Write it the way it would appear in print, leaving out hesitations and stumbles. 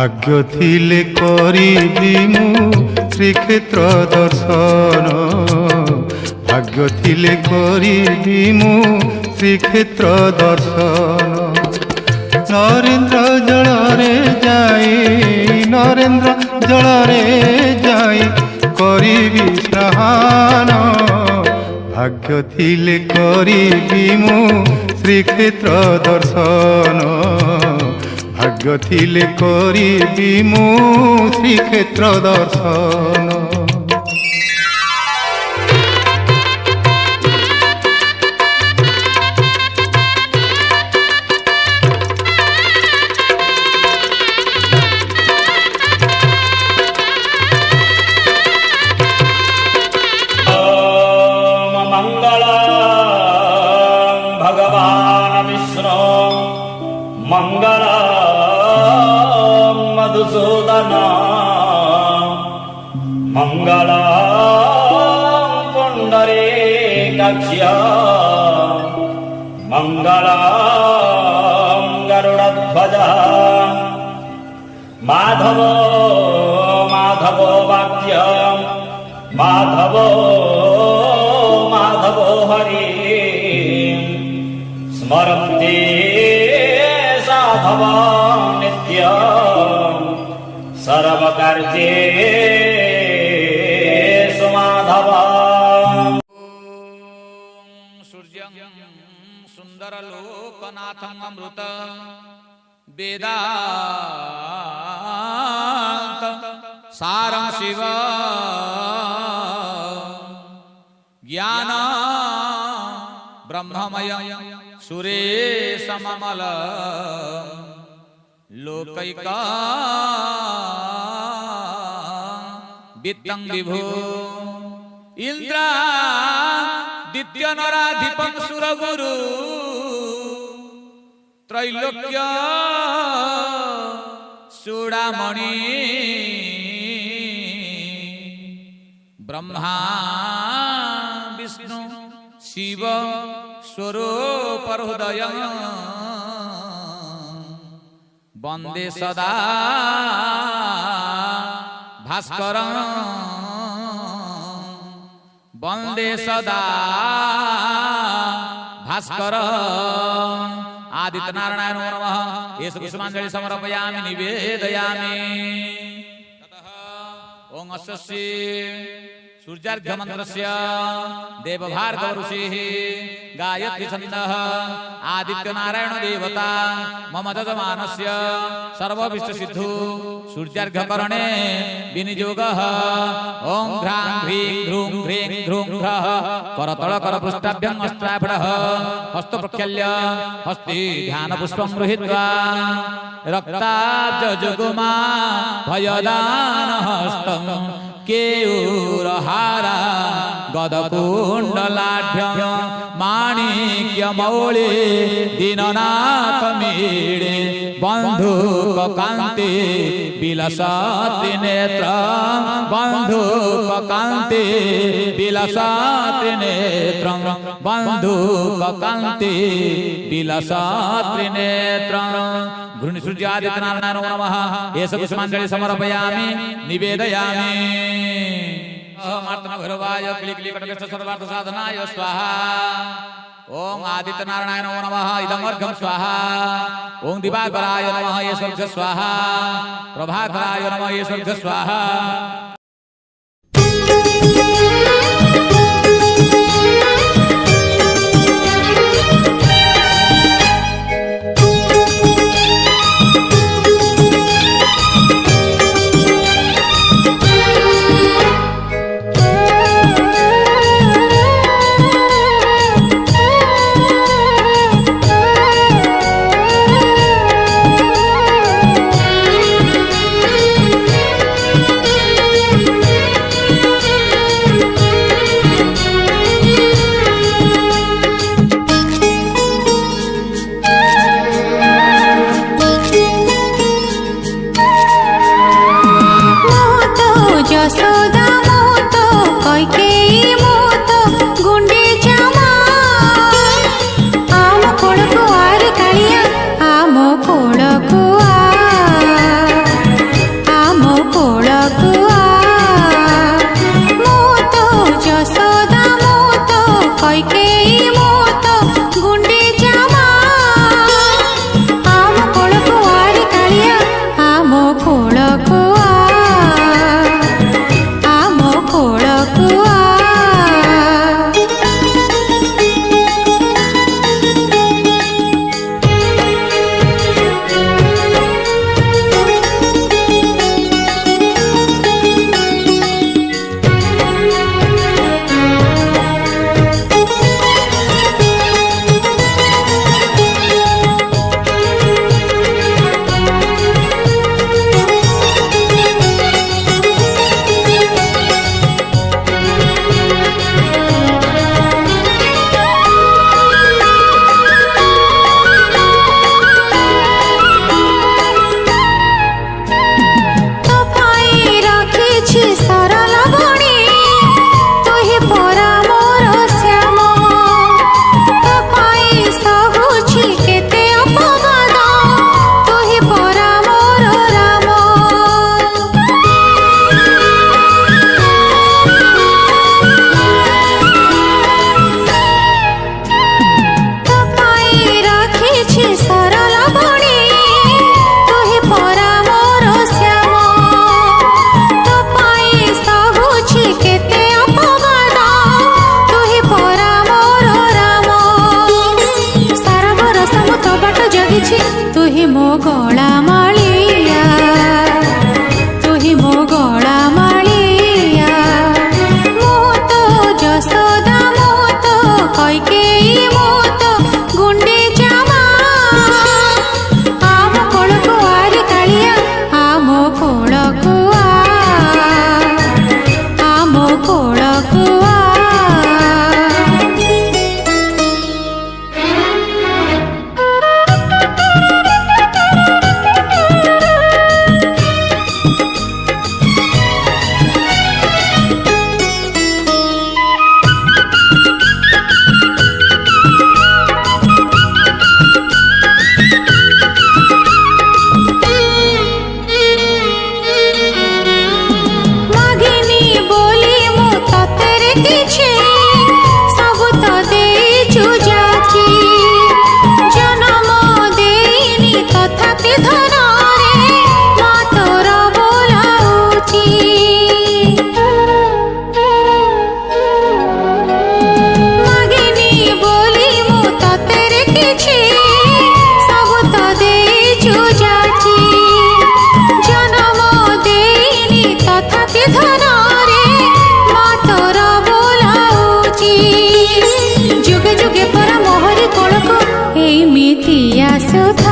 भाग्य थिले करिबी मु श्रीक्षेत्र दर्शन भाग्य थिले करिबी मु श्रीक्षेत्र दर्शन नरेन्द्र जलरे जाई नरेन्द्र जलरे जाई करिबी स्नान भाग्य थिले करिबी मु श्रीक्षेत्र दर्शन भाग्य थिले करिबी मु श्रीक्षेत्र दर्शन मंगलम गरुड़ध्वज माधव माधव वाक्यम माधव माधव हरि स्मरन्ति साधव नित्यं सर्वकार्येषु माधव सुंदर लोकनाथं अमृत वेदांत सारं शिव ज्ञान ब्रह्ममय सुरेशममल लोकैक वित्तं विभु इंद्रा दित्य नराधिपं सुरगुरु त्रैलोक्य चूड़ामणि ब्रह्मा विष्णु शिव स्वरूप हृदय वंदे सदा भास्कर वंदे सदा भास्कर आदित्य नारायण नमः येषु पुष्पांजलि समर्पयामि निवेदयामि ओम अस्सि सूर्यार्घ्य मंत्रस्य देवभार्गव ऋषिः गायत्री छन्दः आदित्य नारायण देवता मम जजमानस्य सर्वभीष्ट सिद्धु सूर्यार्घ्य करणे विनियोगः ओम घ्रां ह्रीं घ्रूं ह्रीं घ्रूं घ्रः करतल कर पृष्ठाभ्यं हस्ताभ्यः हस्त प्रक्षाल्य हस्ते ध्यान पुष्पं गृहीत्वा रक्ताब्ज जुगुमा भयदान हस्तं केयूरहारा गदकुण्डलाढ्यं माणिक्यमौळि दीननाथ मीळे बन्धुक कान्ति विलसति नेत्र बन्धुक कान्ति विलसति नेत्र बन्धुक कान्ति विलसति नेत्र घृणिसूर्यादित्यनारायण नमः येषु पुष्पांजलि समर्पयामि निवेदयामि मार्तनभैरवाय क्लीकटकस्य सर्वार्थ साधनाय स्वाहा ओम आदित्य नारायण नमः इदमर्घं स्वाहा ओम दिवाकराय नमः ये स्वर्ग स्वाहा प्रभाकराय नमः ये स्वर्ग स्वाहा କିଛି ସରଳ ବଣି ତୁହି ପରା ମୋର ଶ୍ୟାମ ତୋ ପାଇଁ ସହୁଛି କେତେ ଅପବାଦ ତୁହି ପରା ମୋର ରାମ ସାରା ବରଷ ମୁଁ ତୋ ବାଟ ଜଗିଛି ତୁହି ମୋ ଗଳା ମାଳିଆ ତୁହି ମୋ ଗଳା ମାଳିଆ ମୁଁ ତ ଯଶୋଦା ମୁଁ ତ କୈକେୟୀ ମୁଁ ତ ଗୁଣ୍ଡିଚା ମା ଆମ କୋଳକୁ ଆରି କାଳିଆ ଆମ କୋଳକୁ ଆମ କୋଳକୁ ମାଗିନି ବୋଲି ମୁଁ ତତେରେ କିଛି ସବୁ ତ ଦେଇଛୁ ଯାଚି ଜନମ ଦେଇନି ତଥାପି ଧନରେ ମା ତୋର ବୋଲାଉଛି ମାଗିନି ବୋଲି ମୁଁ ତତେରେ କିଛି ସବୁ ତ ଦେଇଛୁ ଯାଚି ଜନମ ଦେଇନି ତଥାପି ଧନରେ ମା ତୋର ବୋଲାଉଛି ଯୁଗେ ଯୁଗେ ପରା ମୋହରି କୋଳକୁ ଏମିତି ଆସୁଥା